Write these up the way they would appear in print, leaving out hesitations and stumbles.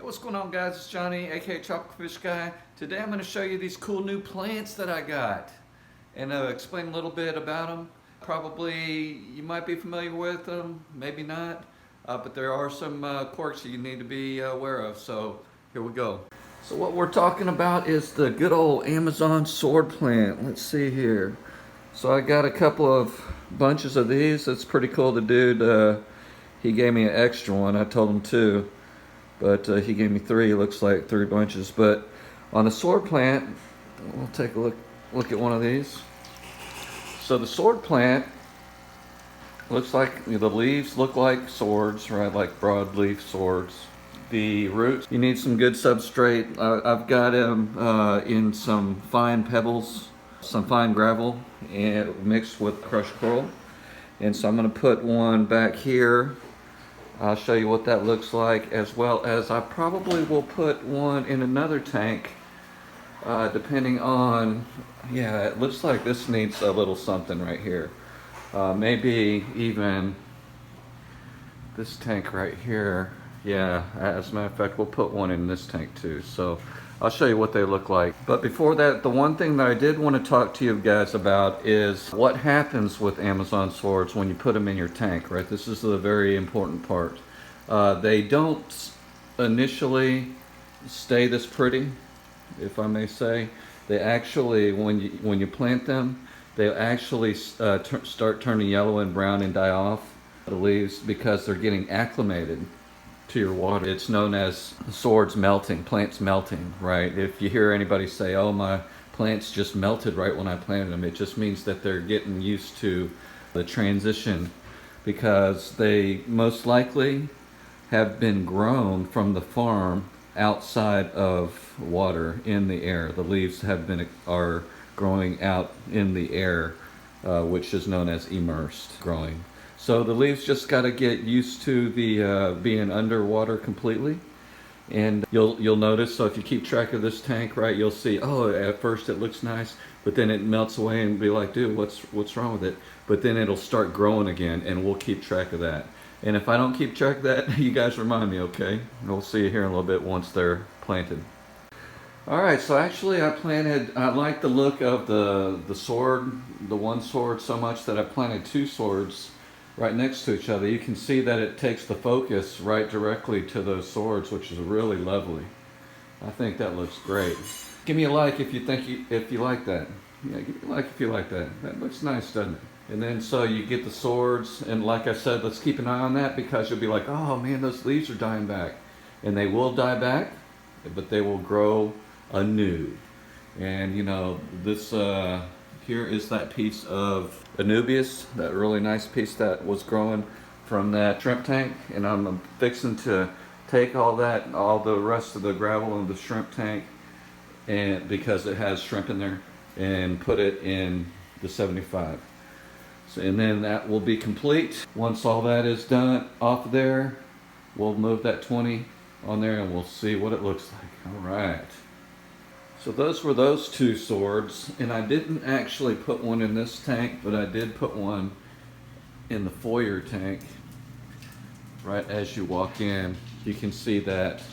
What's going on, guys? It's Johnny, aka Tropical Fish Guy. Today I'm going to show you these cool new plants that I got and explain a little bit about them. Probably you might be familiar with them, maybe not, but there are some quirks that you need to be aware of. So here we go. So what we're talking about is the good old Amazon sword plant. Let's see here. So I got a couple of bunches of these. It's pretty cool. The dude, he gave me an extra one. I told him two. But he gave me three, looks like 3 bunches. But on the sword plant, we'll take a look at one of these. So the sword plant looks like, the leaves look like swords, right? Like broadleaf swords. The roots, you need some good substrate. I've got them in some fine pebbles, some fine gravel, and mixed with crushed coral. And so I'm going to put one back here. I'll show you what that looks like, as well as I probably will put one in another tank, depending on, yeah, it looks like this needs a little something right here. Maybe even this tank right here. Yeah, as a matter of fact, we'll put one in this tank too. So I'll show you what they look like. But before that, the one thing that I did want to talk to you guys about is what happens with Amazon swords when you put them in your tank, right? This is the very important part. They don't initially stay this pretty, if I may say. They actually, when you plant them, they actually start turning yellow and brown and die off the leaves because they're getting acclimated to your water. It's known as swords melting, plants melting, right? If you hear anybody say, oh, my plants just melted right when I planted them, it just means that they're getting used to the transition, because they most likely have been grown from the farm outside of water, in the air. The leaves are growing out in the air, which is known as immersed growing. So the leaves just got to get used to the being underwater completely, and you'll notice. So if you keep track of this tank, right, you'll see. Oh, at first it looks nice, but then it melts away, and be like, dude, what's wrong with it? But then it'll start growing again, and we'll keep track of that. And if I don't keep track of that, you guys remind me, okay? We'll see you here in a little bit once they're planted. All right, so actually I like the look of the sword, the one sword, so much that I planted 2 swords right next to each other. You can see that it takes the focus right directly to those swords, which is really lovely. I think that looks great. Give me a like if you like that. Yeah, give me a like if you like that. That looks nice, doesn't it? And then so you get the swords, and like I said, let's keep an eye on that, because you'll be like, oh man, those leaves are dying back. And they will die back, but they will grow anew. And you know, this here is that piece of Anubias, that really nice piece that was growing from that shrimp tank, and I'm fixing to take all the rest of the gravel in the shrimp tank, and because it has shrimp in there, and put it in the 75. So, and then that will be complete. Once all that is done off there, we'll move that 20 on there, and we'll see what it looks like. All right. So those were those 2 swords, and I didn't actually put one in this tank, but I did put one in the foyer tank. Right as you walk in, you can see that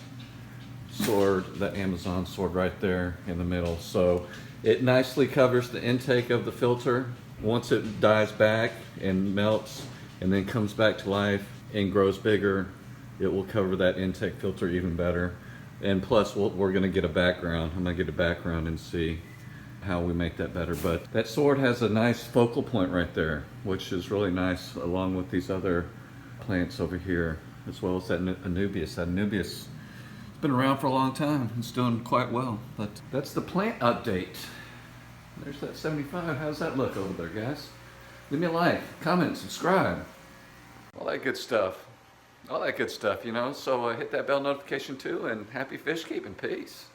sword, that Amazon sword right there in the middle. So it nicely covers the intake of the filter. Once it dies back and melts and then comes back to life and grows bigger, it will cover that intake filter even better. And plus, we're going to get a background. I'm going to get a background and see how we make that better. But that sword has a nice focal point right there, which is really nice, along with these other plants over here, as well as that Anubias. That Anubias has been around for a long time. It's doing quite well. But that's the plant update. There's that 75. How's that look over there, guys? Leave me a like, comment, subscribe. All that good stuff. All that good stuff, you know. So hit that bell notification too, and happy fish keeping. Peace.